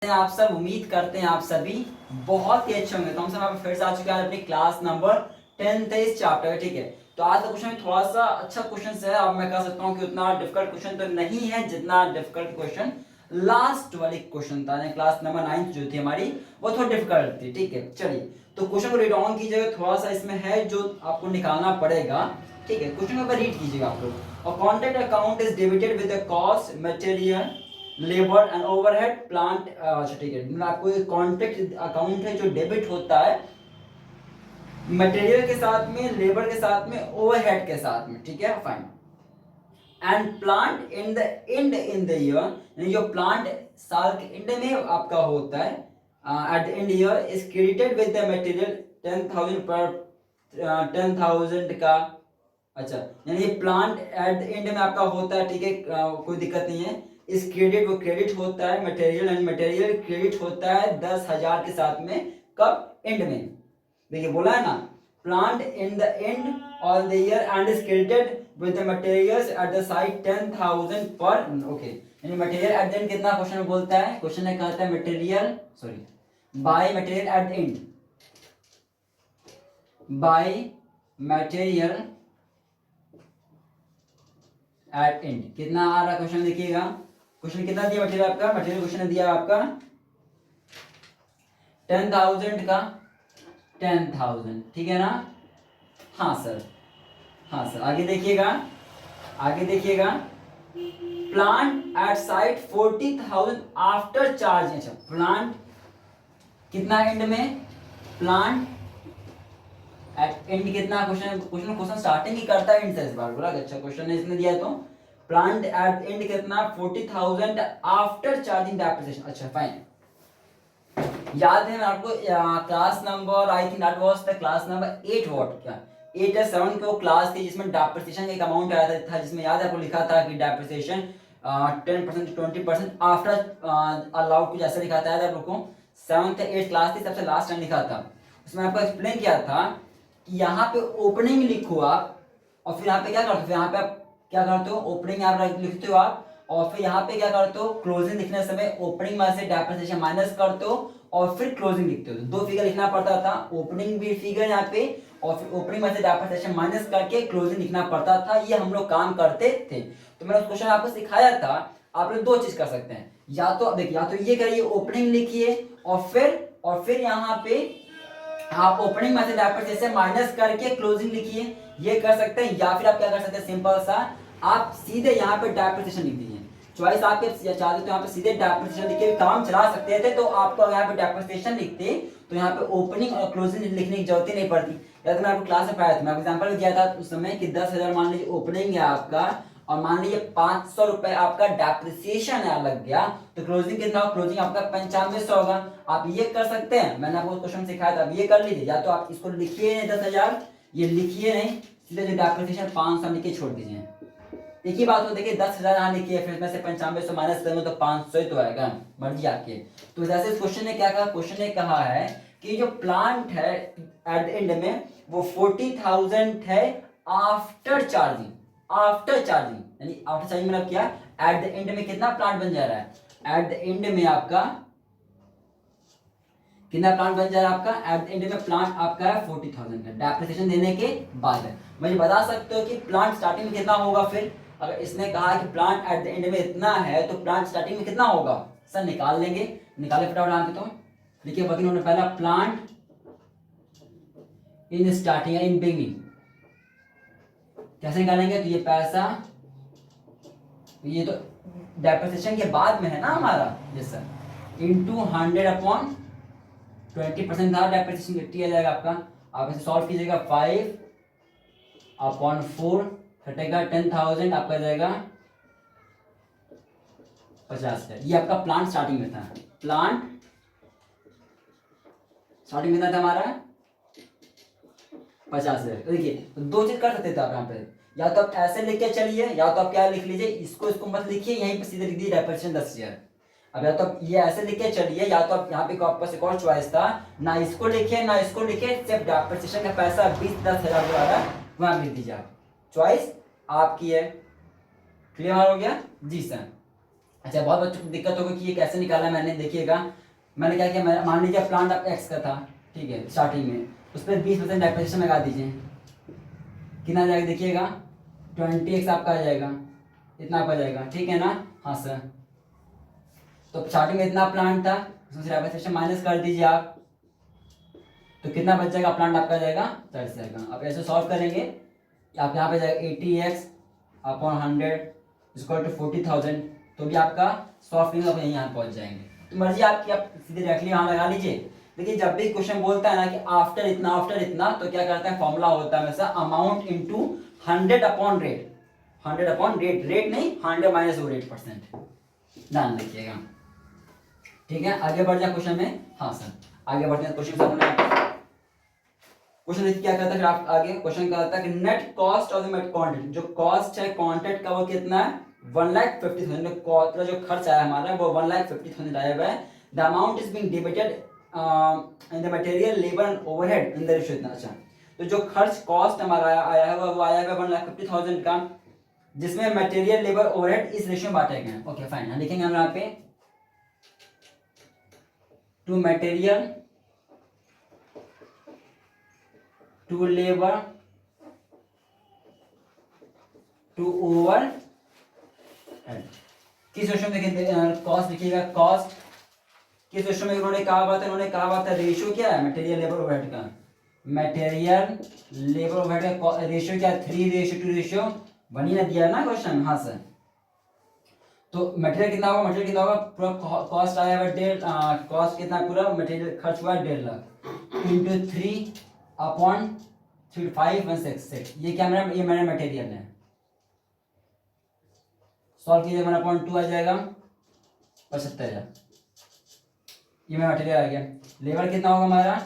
आप सब उम्मीद करते हैं आप सभी बहुत ही अच्छे होंगे। तो हम सब फिर से आ चुके हैं अपनी क्लास नंबर 10 इस चैप्टर। ठीक है, तो आज का क्वेश्चन थोड़ा सा अच्छा क्वेश्चन है। अब मैं कह सकता हूँ कि उतना डिफिकल्ट क्वेश्चन तो नहीं है जितना डिफिकल्ट क्वेश्चन लास्ट वाली क्वेश्चन था। क्लास नंबर 9 जो थी हमारी वो थोड़ी डिफिकल्ट थी। ठीक है, चलिए तो क्वेश्चन को रीड ऑन कीजिएगा। थोड़ा सा इसमें है जो आपको निकालना पड़ेगा। ठीक है, क्वेश्चन को रीड कीजिएगा आप लोग। और contract account is debited with the cost material labour and overhead plant. अच्छा ठीक है, मतलब आपको एक कॉन्ट्रैक्ट अकाउंट है जो डेबिट होता है मटेरियल के साथ में, लेबर के साथ में, ओवरहेड के साथ में। ठीक है, fine. And plant in the and in the year, यानी जो प्लांट साल के एंड में आपका होता है at the end year is credited with the material 10,000 पर 10,000 का। अच्छा, यानी ये प्लांट एट द एंड में आपका होता है। ठीक है, कोई दिक्कत नहीं है। इस क्रेडिट वो क्रेडिट होता है मटेरियल, एंड मटेरियल क्रेडिट होता है 10,000 के साथ में। कब? एंड में। देखिए बोला है ना, plant in the end all the year and is credited with the materials at the site 10,000 पर। ओके, यानी मटेरियल एट द एंड कितना क्वेश्चन में बोलता है? क्वेश्चन में कहता है material by material at the end, by material at and कितना आ रहा क्वेश्चन? देखिएगा क्वेश्चन कितना दिया मटेरियल आपका, मटेरियल क्वेश्चन दिया आपका 10,000 का 10,000। ठीक है ना? हाँ सर, हाँ सर। आगे देखिएगा, आगे देखिएगा। Plant at site 40,000 after charge. अच्छा, प्लांट कितना एंड में? प्लांट एट एंड कितना? क्वेश्चन स्टार्टिंग ही करता है एंड से। इस बार बोला अच्छा क्वेश्चन ने इसने दिया तो प्लांट एट एंड कितना? 40,000 आफ्टर चार्जिंग डेप्रिसिएशन। अच्छा फाइन, याद है आपको class number I think that was the class number 8 what क्या 8 या 7 की वो क्लास थी जिसमें डेप्रिसिएशन का एक अमाउंट आया था, जिसमें याद है आपको लिखा था कि डेप्रिसिएशन 10% 20% आफ्टर अलाउड कुछ ऐसा लिखा था। याद है आपको? 7th या 8th क्लास थी, सबसे लास्ट टाइम लिखा था। उसमें आपको एक्सप्लेन किया था कि यहाँ पे ओपनिंग लिखो आप, और फिर यहाँ पे क्या करते हो? यहाँ पे आप क्या करते हो? ओपनिंग यहाँ लिखते हो आप, और फिर यहाँ पे क्या करते हो? क्लोजिंग लिखने समय ओपनिंग में से डेप्रिसिएशन माइनस करते हो और फिर क्लोजिंग लिखते हो। तो दो फिगर लिखना पड़ता था, ओपनिंग भी फिगर यहाँ पे, और फिर ओपनिंग में से डेप्रिसिएशन माइनस करके क्लोजिंग लिखना पड़ता था। ये हम लोग काम करते थे। तो मैंने उस क्वेश्चन आपको सिखाया था। आप लोग दो चीज कर सकते हैं, या तो देखिए, या तो ये करिए ओपनिंग लिखिए और फिर यहाँ पे आप ओपनिंग में से डेप्रिसिएशन माइनस करके क्लोजिंग लिखिए, ये कर सकते हैं। या फिर आप क्या कर सकते हैं, सिंपल सा आप सीधे यहाँ पे डेप्रिसिएशन लिख दीजिए। चॉइस आपके चाहते तो यहाँ पे सीधे डेप्रिसिएशन लिख के काम चला सकते थे। तो आपको यहाँ पे डेप्रिसिएशन लिखते तो यहाँ पे ओपनिंग और क्लोजिंग लिखने की जरूरत ही नहीं पड़ती। या तो मैं आपको क्लास में पढ़ाया था, मैं एग्जाम्पल दिया था उस समय कि 10,000 मान लीजिए ओपनिंग है आपका, और मान लीजिए 500 रुपए आपका डेप्रिसिएशन लग गया, तो क्लोजिंग कितना होगा? क्लोजिंग आपका 9500 होगा। आप ये कर सकते हैं, मैंने आपको क्वेश्चन सिखाया था, आप ये कर लीजिए। या तो आप इसको लिखिए नहीं 10,000, ये लिखिए नहीं, सीधे जो डेप्रिसिएशन 500 लिख के छोड़ दीजिए। एक ही बात हो, देखिए 10,000 यहाँ लिखिए, फिर इसमें से 9500 माइनस करेंगे तो 500 ही तो आएगा, मर्जी आपकी। तो जैसे इस क्वेश्चन ने क्या कहा? क्वेश्चन ने कहा है कि जो प्लांट है एट द एंड में वो 40,000 है आफ्टर चार्जिंग। आफ्टर चार्जिंग यानी आफ्टर चार्जिंग मतलब क्या? एट द एंड में कितना प्लांट बन जा रहा है? एट द एंड में आपका कितना प्लांट बन जा रहा है आपका? एट द एंड में प्लांट आपका है 40,000 का, डेप्रिसिएशन देने के बाद है। मुझे बता सकते हो कि प्लांट स्टार्टिंग में कितना होगा? फिर अगर इसने कहा कि प्लांट एट द एंड में इतना है तो प्लांट स्टार्टिंग में कितना होगा? सर निकाल लेंगे, निकाले फटाफट आंके। तो देखिए वर्किंग नोट में पहला plant in starting in beginning कैसे निकालेंगे? तो ये पैसा, ये तो डेप्रिसिएशन के बाद में है ना हमारा, यस सर, इनटू 100/20% था डेप्रिसिएशन, कितना आ जाएगा आपका? आप इसे सॉल्व कीजिएगा, 5/4 घटेगा 10,000, आपका जाएगा 50,000। ये आपका प्लांट स्टार्टिंग में था। प्लांट स्टार्टिंग में था हमारा 50,000। तो देखिए तो दो चीज कर सकते थे आप यहाँ पे, या तो आप ऐसे लिख के चलिए, या तो आप क्या लिख लीजिए, इसको मत लिखिए, यहीं पे सीधे लिख दीजिए डेप्रिसिएशन 10,000। अब या तो आप ये ऐसे लिख के चलिए, या तो आप यहाँ पे आपके पास एक और चॉइस था, ना इसको लिखिए ना इसको लिखिए, सिर्फ डेप्रिसिएशन का पैसा 20-10,000 जो आ रहा है वहां लिख दीजिए आप। चॉइस आपकी है। क्लियर हो गया? जी सर। अच्छा, बहुत बच्चों को दिक्कत होगी कि ये कैसे निकाला मैंने। देखिएगा, मैंने क्या किया, मैं मान लीजिए प्लांट आप एक्स का था, ठीक है, स्टार्टिंग में उस पर 20% डेप्रिसिएशन लगा दीजिए, कितना आ जाएगा देखिएगा, 20x आपका आ जाएगा, इतना आपका जाएगा, ठीक है ना। हाँ सर, तो स्टार्टिंग में इतना प्लांट था, उसमें से डेप्रिसिएशन माइनस कर दीजिए आप, तो कितना बच जाएगा, प्लांट आपका जाएगा 40 जाएगा। आप ऐसे सॉल्व करेंगे, आप यहाँ पे जाएगा 80x अपॉन 100 इक्वल टू 40,000, तो भी आपका सॉल्व करेंगे, आप यहाँ पहुँच जाएंगे। तो मर्जी आपकी, आप सीधे डायरेक्टली यहाँ लगा लीजिए। देखिए, जब भी क्वेश्चन बोलता है ना कि आफ्टर इतना, तो क्या करता है, फॉर्मूला होता है हमेशा amount into 100 upon rate, 100 upon rate, rate नहीं 100 माइनस वो रेट परसेंट, ध्यान रखिएगा, ठीक है। आगे बढ़ जाए क्वेश्चन में। हाँ सर, आगे बढ़ते हैं क्वेश्चन से। क्वेश्चन देखिए क्या कहता है, आप आगे क्वेश्चन कहता है कि net cost of the mat content, जो कॉस्ट है कॉन्टेंट का वो कितना है, 1,50,000, जो खर्च आया हमारा वो 1,50,000 आया हुआ है। The amount is being debited in the material labour and overhead in the ratio इतना। अच्छा, तो जो खर्च कॉस्ट हमारा आया है वो आया है 1,50,000 का, जिसमें मटेरियल लेबर ओवरहेड इस रेशियो में बांटे गए। ओके फाइन, लिखेंगे हम यहाँ पे to material to labour to over किस रेशियो में, देखिए कॉस्ट लिखिएगा, कॉस्ट किस रेशियो में उन्होंने कहा हुआ था, रेशियो क्या है, मटेरियल लेबर ओवरहेड का, मटेरियल लेबर ओवरहेड का रेशियो क्या है, 3:2 ही ना दिया है ना क्वेश्चन। हाँ सर, तो मटेरियल कितना होगा, पूरा कॉस्ट आया हुआ कॉस्ट कितना, पूरा मटेरियल खर्च हुआ 1.5 लाख इंटू 3 अपॉन 5,166, ये क्या मेरा, ये मेरा मटेरियल है। सॉल्व कीजिए, 1/2 आ जाएगा 75,000, ये मेरा मटेरियल आ गया। लेबर कितना होगा हमारा,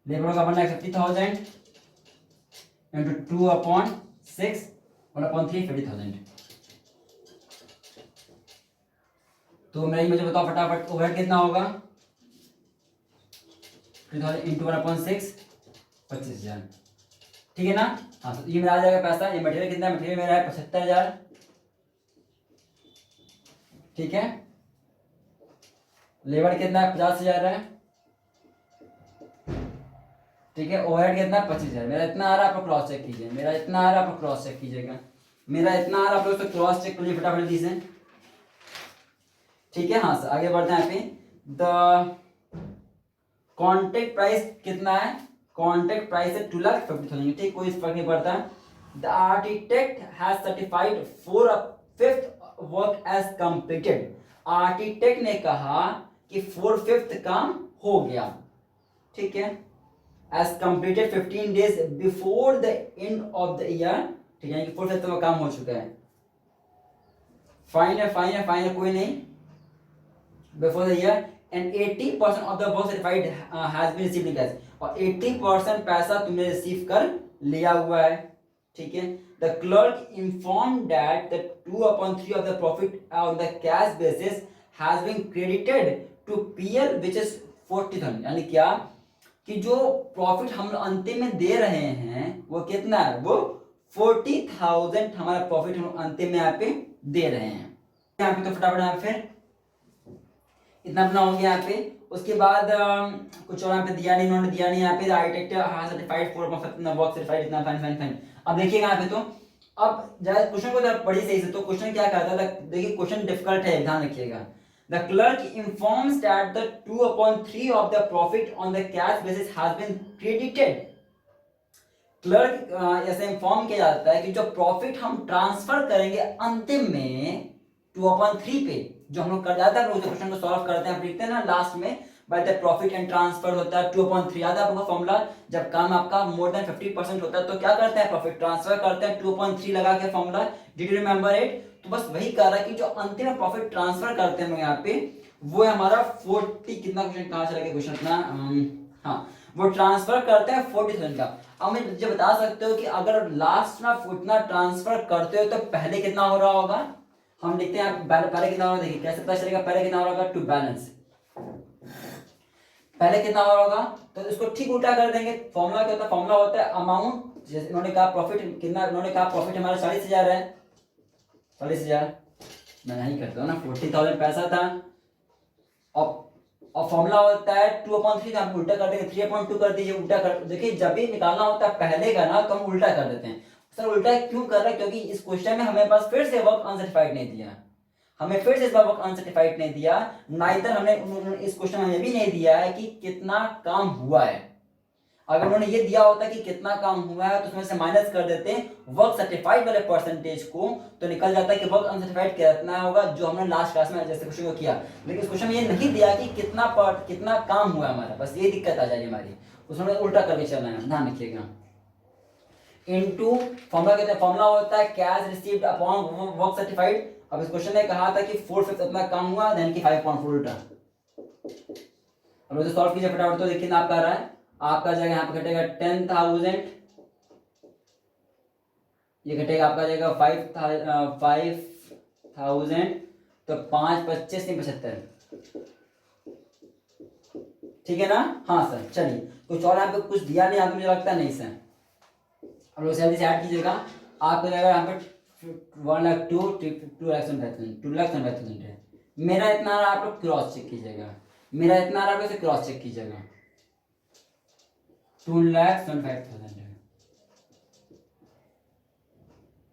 लेबर का 1,50,000 इंटू 2/6 1/3 50,000। तो मेरा मुझे बताओ फटाफट, ओवरहेड कितना होगा, 50,000 इंटू 1/6 25,000, ठीक है ना। हाँ, तो ये मेरा आ जाएगा पैसा। ये मटेरियल कितना है, मटेरियल मेरा है 75,000, ठीक है। लेबर कितना है, 50,000 है, ठीक है। ओवरहेड कितना है, 25,000। मेरा इतना आ रहा है, आप क्रॉस चेक कीजिए, मेरा इतना आ रहा है, आप क्रॉस चेक कीजिएगा, मेरा इतना आ रहा है, आप क्रॉस चेक करिए फटाफट जल्दी से, ठीक है। हाँ सर, आगे बढ़ते हैं। यहाँ पे द कॉन्ट्रैक्ट प्राइस कितना है, कॉन्ट्रैक्ट प्राइस है 2,50,000, ठीक, कोई फर्क नहीं पड़ता। The architect has certified 4/5 work as completed, architect ने कहा कि 4/5 काम हो गया, ठीक है, as completed 15 days before the end of the year, ठीक है, कि 4/5 का काम हो चुका है। फाइन है, कोई नहीं, before the year, and 80% of the work certified has been received in cash, और 80% पैसा तुमने रिसीव कर लिया हुआ है, ठीक है। The clerk inform that the 2/3 of the profit on the cash basis has been credited to PL which is 40,000, यानी क्या कि जो प्रॉफिट हम अंतिम में दे रहे हैं वो कितना है, वो 40,000 हमारा प्रॉफिट हम अंतिम में यहाँ पे दे रहे हैं। यहाँ पे तो फटाफट यहाँ फिर इतना अपना हो गया यहाँ पे। उसके बाद कुछ और यहाँ पे दिया नहीं, इन्होंने दिया नहीं यहाँ पे, आर्किटेक्ट हाँ सर्टिफाइड 4/5 वर्क सर्टिफाइड इतना, फाइन। अब देखिएगा यहाँ पे, तो अब जरा क्वेश्चन को जरा पढ़िए सही से। तो क्वेश्चन क्या कहता था, देखिए क्वेश्चन डिफिकल्ट है, ध्यान रखिएगा। The clerk informs that the 2/3 of the profit on the cash basis has been credited. Clerk ऐसे इन्फॉर्म किया जाता है कि जो प्रॉफिट हम ट्रांसफर करेंगे अंतिम में 2/3 पे, जो हम लोग कर जाता है, क्वेश्चन को सॉल्व करते हैं, लिखते हैं ना लास्ट में, by the profit and transfer होता है 2/3। याद है आपको फॉर्मूला, जब काम आपका मोर देन 50% होता है तो क्या करते हैं, प्रॉफिट ट्रांसफर करते हैं 2/3 लगा के formula. Did you remember it? तो बस वही कह रहा है कि जो अंतिम प्रॉफिट ट्रांसफर करते हैं यहाँ पे, वो है हमारा 40, कितना क्वेश्चन कहाँ चला गया क्वेश्चन अपना, हाँ, वो ट्रांसफर करते हैं 40,000 का। अब मुझे बता सकते हो कि अगर लास्ट में उतना ट्रांसफर करते हो तो पहले कितना हो रहा होगा, हम लिखते हैं पहले कितना हो रहा, देखिए कैसे पता चलेगा, पहले कितना हो रहा होगा, टू बैलेंस, पहले कितना हो रहा होगा, तो इसको ठीक उल्टा कर देंगे। फॉर्मूला क्या होता है, फॉर्मूला होता है अमाउंट, जैसे इन्होंने कहा प्रॉफिट कितना, इन्होंने कहा प्रॉफिट हमारा 40,000 है, 40,000 मैं नहीं करता हूँ ना, 40,000 पैसा था और फॉर्मूला होता है 2/3, हम उल्टा कर देंगे 3/2 कर दीजिए, उल्टा कर देखिए जब भी निकालना होता है पहले का ना तो हम उल्टा कर देते हैं। सर उल्टा क्यों कर रहे हैं, क्योंकि इस क्वेश्चन में हमें पास फिर से वर्क अनसर्टिफाइड नहीं दिया, हमें फिर से इस बार वर्क अनसर्टिफाइड नहीं दिया, नाइदर हमने इस क्वेश्चन में हमें भी नहीं दिया है कि कितना काम हुआ है। अगर उन्होंने ये दिया होता कि कितना काम हुआ है तो उसमें से माइनस कर देते वर्क सर्टिफाइड वाले परसेंटेज को, तो निकल जाता है कि वर्क अनसर्टिफाइड कितना होगा, जो हमने लास्ट क्लास में जैसे क्वेश्चन को किया। लेकिन इस क्वेश्चन में ये नहीं दिया कि कितना काम हुआ हमारा, बस ये दिक्कत आ जाएगी हमारी, उसमें उल्टा करके चलना है, ध्यान रखिएगा। इनटू फॉर्मूला कहते हैं, फॉर्मूला होता है cash received upon work certified. अब इस क्वेश्चन ने कहा था कि 4/5 इतना काम हुआ, देन की 5/4 उल्टा। अब इसे सॉल्व कीजिए फटाफट, तो देखिए ना आपका आ रहा है, आपका जाएगा यहाँ पे घटेगा 10,000, ये घटेगा आपका जाएगा 5,000, तो 5×25 नहीं 75, ठीक है ना। हाँ सर चलिए, कुछ और यहाँ पे कुछ दिया नहीं, यहाँ पे मुझे लगता नहीं सर। अब लोग जल्दी से ऐड कीजिएगा, आपको जाएगा यहाँ पे 1,02,2,25,000 है। मेरा इतना आ रहा है, आप लोग क्रॉस चेक कीजिएगा, मेरा इतना आ रहा है, आप क्रॉस चेक कीजिएगा, 2,75,000 है,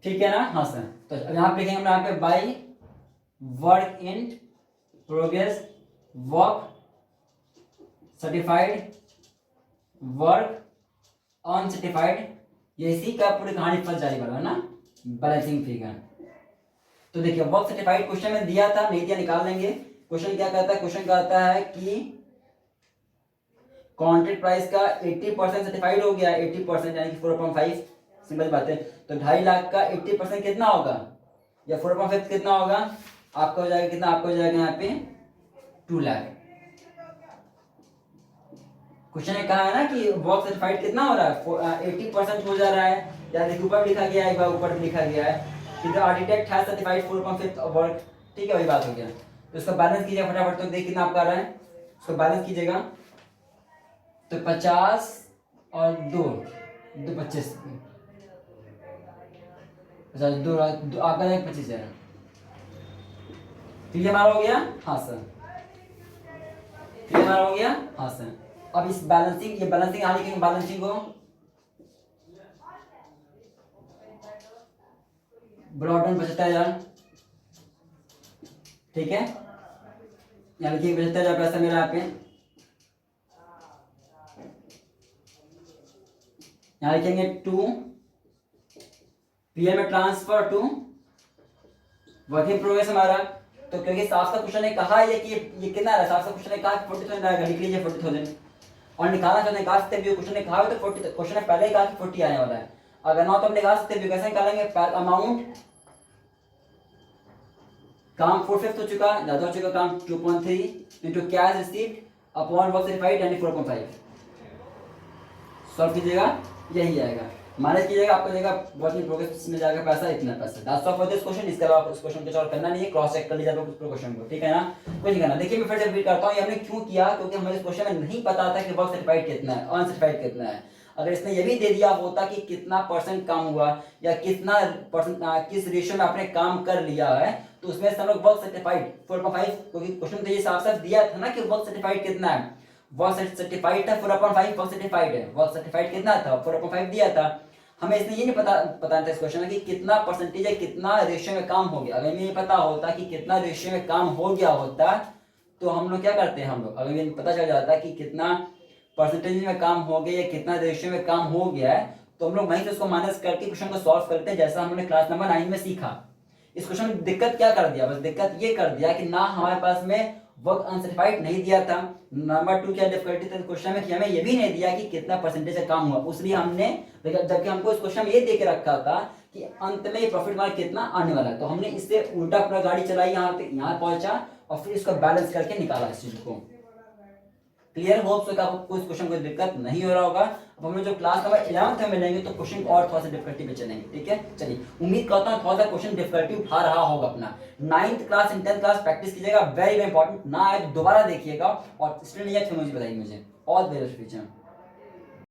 ठीक है ना। हाँ सर, तो अब यहाँ पे लिखेंगे हम यहाँ पे by work in progress, work certified, work uncertified, ये इसी का पूरी कहानी फंस जारी वाला है ना, बैलेंसिंग फिगर। तो देखिए वर्क सर्टिफाइड क्वेश्चन में दिया था, नहीं दिया निकाल लेंगे। क्वेश्चन क्या कहता है, क्वेश्चन कहता है कि कॉन्ट्रैक्ट प्राइस का 80% सर्टिफाइड हो गया, 80% यानी कि 4/5, सिंपल बात है। तो 2.5 लाख का 80% कितना होगा, या 4/5 कितना होगा, आपका हो जाएगा कितना, आपका हो जाएगा यहाँ पे 2 लाख। क्वेश्चन ने कहा है ना कि वर्क सर्टिफाइड कितना हो रहा है, 80% हो जा रहा है, या देखिए ऊपर लिखा गया है, एक बार ऊपर लिखा गया है कि the architect has certified 4/5 work, ठीक है वही बात हो गया। तो इसका बैलेंस कीजिए फटाफट, तो देखिए कितना आपका आ रहा है, उसको बैलेंस कीजिएगा, तो 50 और 2 25, अच्छा 2 आपका जाएगा 25,000, ठीक है हमारा हो गया। हाँ सर, ठीक है हमारा हो गया। हाँ सर, अब इस बैलेंसिंग, ये बैलेंसिंग यहाँ लिखेंगे, बैलेंसिंग को ब्रॉडबैंड 75,000, ठीक है, यहाँ लिखिए 75,000 पैसा मेरा यहाँ पे, यहाँ लिखेंगे टू पीएम में transfer to work in progress हमारा। तो क्योंकि साफ सा क्वेश्चन ने कहा है कि ये कितना है, साफ सा क्वेश्चन ने कहा 40,000 आएगा, लिख लीजिए 40,000, और निकालना चाहते निकाल सकते भी, क्वेश्चन ने कहा तो 40, क्वेश्चन ने पहले ही कहा कि 40 आने वाला है, अगर ना तो हम निकाल सकते भी, कैसे निकालेंगे, अमाउंट, काम 4/5 हो चुका, ज्यादा हो चुका काम 2.3 into cash received upon work certified यानी 4/5, सॉल्व कीजिएगा यही आएगा, माइनस कीजिएगा आपको जाएगा वर्क इन प्रोग्रेस में जाएगा पैसा इतना पैसा। That's all for this question, इसके अलावा इस क्वेश्चन को सॉल्व करना नहीं है, क्रॉस चेक कर लीजिए आप लोग क्वेश्चन को, ठीक है ना, कुछ नहीं करना। देखिए मैं फिर से रिपीट करता हूं, ये हमने क्यों किया, क्योंकि हमें इस क्वेश्चन में नहीं पता था कि वर्क सर्टिफाइड कितना है, अनसर्टिफाइड कितना है। अगर इसने ये भी दे दिया होता कि कितना परसेंट काम हुआ या कितना परसेंट किस रेशियो में आपने काम कर लिया है, तो उसमें से हम लोग वर्क सर्टिफाइड 4/5, क्योंकि क्वेश्चन तो ये साफ साफ दिया था ना कि वर्क सर्टिफाइड कितना है, वर्क सर्टिफाइड था 4/5, वर्क सर्टिफाइड है, वर्क सर्टिफाइड कितना था 4/5 दिया था। हमें इसने ये नहीं बताना था इस क्वेश्चन में कि कितना परसेंटेज है, कितना रेशियो में काम हो गया। अगर हमें ये पता होता कि कितना रेशियो में काम हो गया होता, तो हम लोग क्या करते हैं, हम लोग अगर ये पता चल जाता कि कितना परसेंटेज में काम हो गया या कितना रेशियो में काम हो गया है, तो हम लोग वहीं से उसको माइनस करके क्वेश्चन को सॉल्व करते हैं, जैसा हमने क्लास नंबर 9 में सीखा। इस क्वेश्चन में दिक्कत क्या कर दिया, बस दिक्कत ये कर दिया कि ना हमारे पास में वर्क अनसर्टिफाइड नहीं दिया था, नंबर 2 क्या डिफिकल्टी था क्वेश्चन में कि हमें ये भी नहीं दिया कि कितना परसेंटेज का काम हुआ, उसलिए हमने, जबकि हमको इस क्वेश्चन में ये दे के रखा था कि अंत में प्रॉफिट मार्जिन कितना आने वाला है, तो हमने इससे उल्टा पूरा गाड़ी चलाई, यहाँ पहुंचा और फिर इसको बैलेंस करके निकाला इस चीज को। क्लियर, होप सो आपको इस क्वेश्चन कोई दिक्कत नहीं हो रहा होगा। अब हम जो क्लास नंबर 11 में मिलेंगे तो क्वेश्चन और थोड़ा सा डिफिकल्टी पे चलेंगे, ठीक है। चलिए, उम्मीद करता हूँ थोड़ा सा क्वेश्चन डिफिकल्टी उठा रहा होगा अपना। 9th class and 10th class practice कीजिएगा, वेरी वेरी इंपॉर्टेंट, ना आए दोबारा देखिएगा, और स्टूडेंट नहीं है मुझे बताइए मुझे। All the best future.